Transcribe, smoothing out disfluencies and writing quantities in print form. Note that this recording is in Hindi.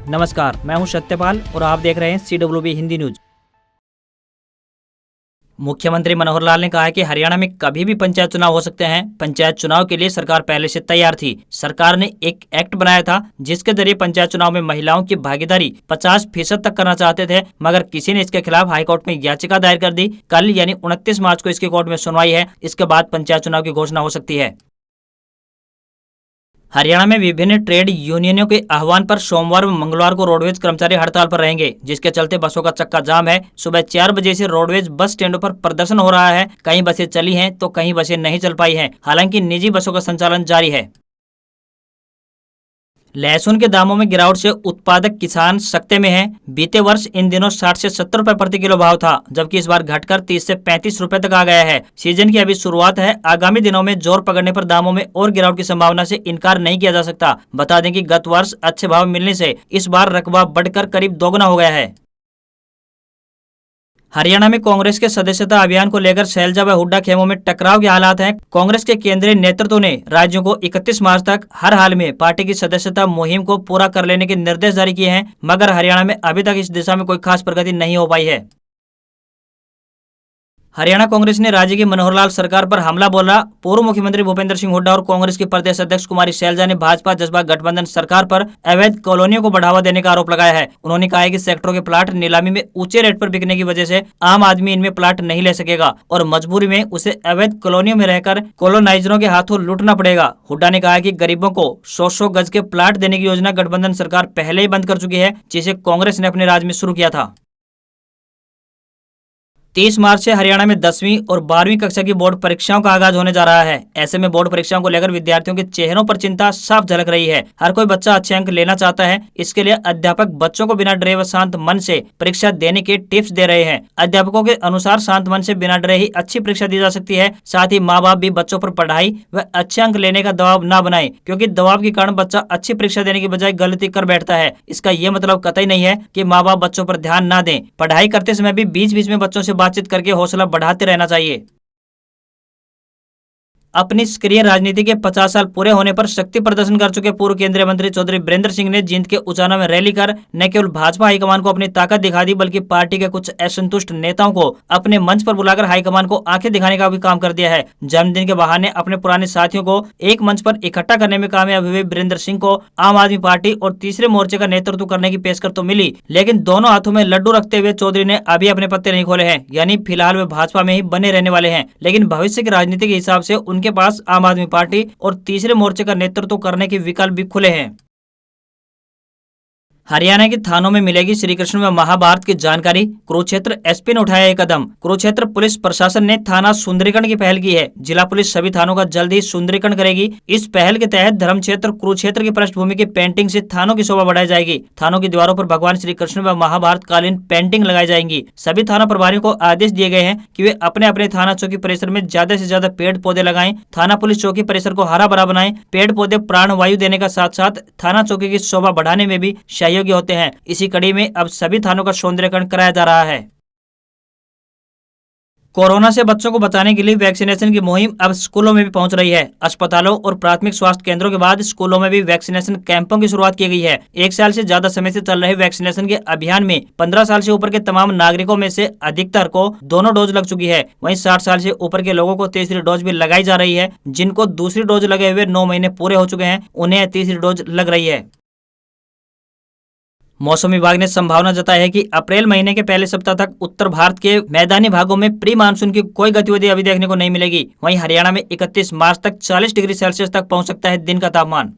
नमस्कार, मैं हूं सत्यपाल और आप देख रहे हैं CWB हिंदी न्यूज। मुख्यमंत्री मनोहर लाल ने कहा है कि हरियाणा में कभी भी पंचायत चुनाव हो सकते हैं। पंचायत चुनाव के लिए सरकार पहले से तैयार थी। सरकार ने एक एक्ट बनाया था जिसके जरिए पंचायत चुनाव में महिलाओं की भागीदारी 50% तक करना चाहते थे, मगर किसी ने इसके खिलाफ हाईकोर्ट में याचिका दायर कर दी। कल यानी 29 मार्च को इसकी कोर्ट में सुनवाई है। इसके बाद पंचायत चुनाव की घोषणा हो सकती है। हरियाणा में विभिन्न ट्रेड यूनियनों के आह्वान पर सोमवार व मंगलवार को रोडवेज कर्मचारी हड़ताल पर रहेंगे, जिसके चलते बसों का चक्का जाम है। सुबह 4 बजे से रोडवेज बस स्टैंडों पर प्रदर्शन हो रहा है। कई बसें चली हैं तो कहीं बसें नहीं चल पाई हैं। हालांकि निजी बसों का संचालन जारी है। लहसुन के दामों में गिरावट से उत्पादक किसान सकते में हैं। बीते वर्ष इन दिनों 60 से 70 रुपए प्रति किलो भाव था, जबकि इस बार घटकर 30 से 35 रुपए तक आ गया है। सीजन की अभी शुरुआत है। आगामी दिनों में जोर पकड़ने पर दामों में और गिरावट की संभावना से इनकार नहीं किया जा सकता। बता दें कि गत वर्ष अच्छे भाव मिलने से इस बार रकबा बढ़कर करीब दोगुना हो गया है। हरियाणा में कांग्रेस के सदस्यता अभियान को लेकर शैलजा व हुड्डा खेमों में टकराव के हालात हैं। कांग्रेस के केंद्रीय नेतृत्व ने राज्यों को 31 मार्च तक हर हाल में पार्टी की सदस्यता मुहिम को पूरा कर लेने के निर्देश जारी किए हैं, मगर हरियाणा में अभी तक इस दिशा में कोई खास प्रगति नहीं हो पाई है। हरियाणा कांग्रेस ने राज्य की मनोहर लाल सरकार पर हमला बोला। पूर्व मुख्यमंत्री भूपेंद्र सिंह हुड्डा और कांग्रेस की प्रदेश अध्यक्ष कुमारी शैलजा ने भाजपा जसपा गठबंधन सरकार पर अवैध कॉलोनियों को बढ़ावा देने का आरोप लगाया है। उन्होंने कहा है कि सेक्टरों के प्लाट नीलामी में ऊंचे रेट पर बिकने की वजह से आम आदमी इनमें प्लाट नहीं ले सकेगा और मजबूरी में उसे अवैध कॉलोनियों में रहकर कॉलोनाइजरों के हाथों लूटना पड़ेगा। हुड्डा ने कहा कि गरीबों को 100 गज के प्लाट देने की योजना गठबंधन सरकार पहले ही बंद कर चुकी है, जिसे कांग्रेस ने अपने राज्य में शुरू किया था। 30 मार्च से हरियाणा में 10वीं और 12वीं कक्षा की बोर्ड परीक्षाओं का आगाज होने जा रहा है। ऐसे में बोर्ड परीक्षाओं को लेकर विद्यार्थियों के चेहरों पर चिंता साफ झलक रही है। हर कोई बच्चा अच्छे अंक लेना चाहता है। इसके लिए अध्यापक बच्चों को बिना डरे व शांत मन से परीक्षा देने के टिप्स दे रहे हैं। अध्यापकों के अनुसार शांत मन से बिना डरे ही अच्छी परीक्षा दी जा सकती है। साथ ही माँ बाप भी बच्चों पर पढ़ाई व अच्छे अंक लेने का दबाव न बनाए, क्योंकि दबाव के कारण बच्चा अच्छी परीक्षा देने की बजाय गलती कर बैठता है। इसका ये मतलब कतई नहीं है कि माँ बाप बच्चों पर ध्यान न दें। पढ़ाई करते समय भी बीच बीच में बच्चों से बातचीत करके हौसला बढ़ाते रहना चाहिए। अपनी सक्रिय राजनीति के 50 साल पूरे होने पर शक्ति प्रदर्शन कर चुके पूर्व केंद्रीय मंत्री चौधरी बीरेंद्र सिंह ने जींद के उचाना में रैली कर न केवल भाजपा हाईकमान को अपनी ताकत दिखा दी, बल्कि पार्टी के कुछ असंतुष्ट नेताओं को अपने मंच पर बुलाकर हाईकमान को आंखें दिखाने का भी काम कर दिया है। जन्मदिन के बहाने अपने पुराने साथियों को एक मंच पर इकट्ठा करने में कामयाब हुए बीरेंद्र सिंह को आम आदमी पार्टी और तीसरे मोर्चे का नेतृत्व करने की पेशकश तो मिली, लेकिन दोनों हाथों में लड्डू रखते हुए चौधरी ने अभी अपने पत्ते नहीं खोले हैं। यानी फिलहाल वे भाजपा में ही बने रहने वाले हैं, लेकिन भविष्य की राजनीति के हिसाब से उनके पास आम आदमी पार्टी और तीसरे मोर्चे का नेतृत्व करने के विकल्प भी खुले हैं। हरियाणा के थानों में मिलेगी श्री कृष्ण व महाभारत की जानकारी। कुरुक्षेत्र एसपी ने उठाया एक कदम। कुरुक्षेत्र पुलिस प्रशासन ने थाना सुंदरीकरण की पहल की है। जिला पुलिस सभी थानों का जल्द ही सुंदरीकरण करेगी। इस पहल के तहत धर्म क्षेत्र कुरुक्षेत्र की पृष्ठभूमि की पेंटिंग से थानों की शोभा बढ़ाई जाएगी। थानों की दीवारों पर भगवान श्री कृष्ण व महाभारत कालीन पेंटिंग लगाई जाएंगी। सभी थाना प्रभारियों को आदेश दिए गए हैं कि वे अपने अपने थाना चौकी परिसर में ज्यादा से ज्यादा पेड़ पौधे लगाएं। थाना पुलिस चौकी परिसर को हरा भरा बनाएं। पेड़ पौधे प्राण वायु देने का साथ साथ थाना चौकी की शोभा बढ़ाने में भी सहयोगी होते हैं। इसी कड़ी में अब सभी थानों का सौंदर्यीकरण कराया जा रहा है। कोरोना से बच्चों को बचाने के लिए वैक्सीनेशन की मुहिम अब स्कूलों में भी पहुंच रही है। अस्पतालों और प्राथमिक स्वास्थ्य केंद्रों के बाद स्कूलों में भी वैक्सीनेशन कैंपों की शुरुआत की गई है। 1 साल से ज्यादा समय से चल रहे वैक्सीनेशन के अभियान में 15 साल से ऊपर के तमाम नागरिकों में से अधिकतर को दोनों डोज लग चुकी है। वहीं 60 साल से ऊपर के लोगों को तीसरी डोज भी लगाई जा रही है। जिनको दूसरी डोज लगे हुए 9 महीने पूरे हो चुके हैं, उन्हें तीसरी डोज लग रही है। मौसम विभाग ने संभावना जताई है कि अप्रैल महीने के पहले सप्ताह तक उत्तर भारत के मैदानी भागों में प्री मानसून की कोई गतिविधि अभी देखने को नहीं मिलेगी। वहीं हरियाणा में 31 मार्च तक 40 डिग्री सेल्सियस तक पहुंच सकता है दिन का तापमान।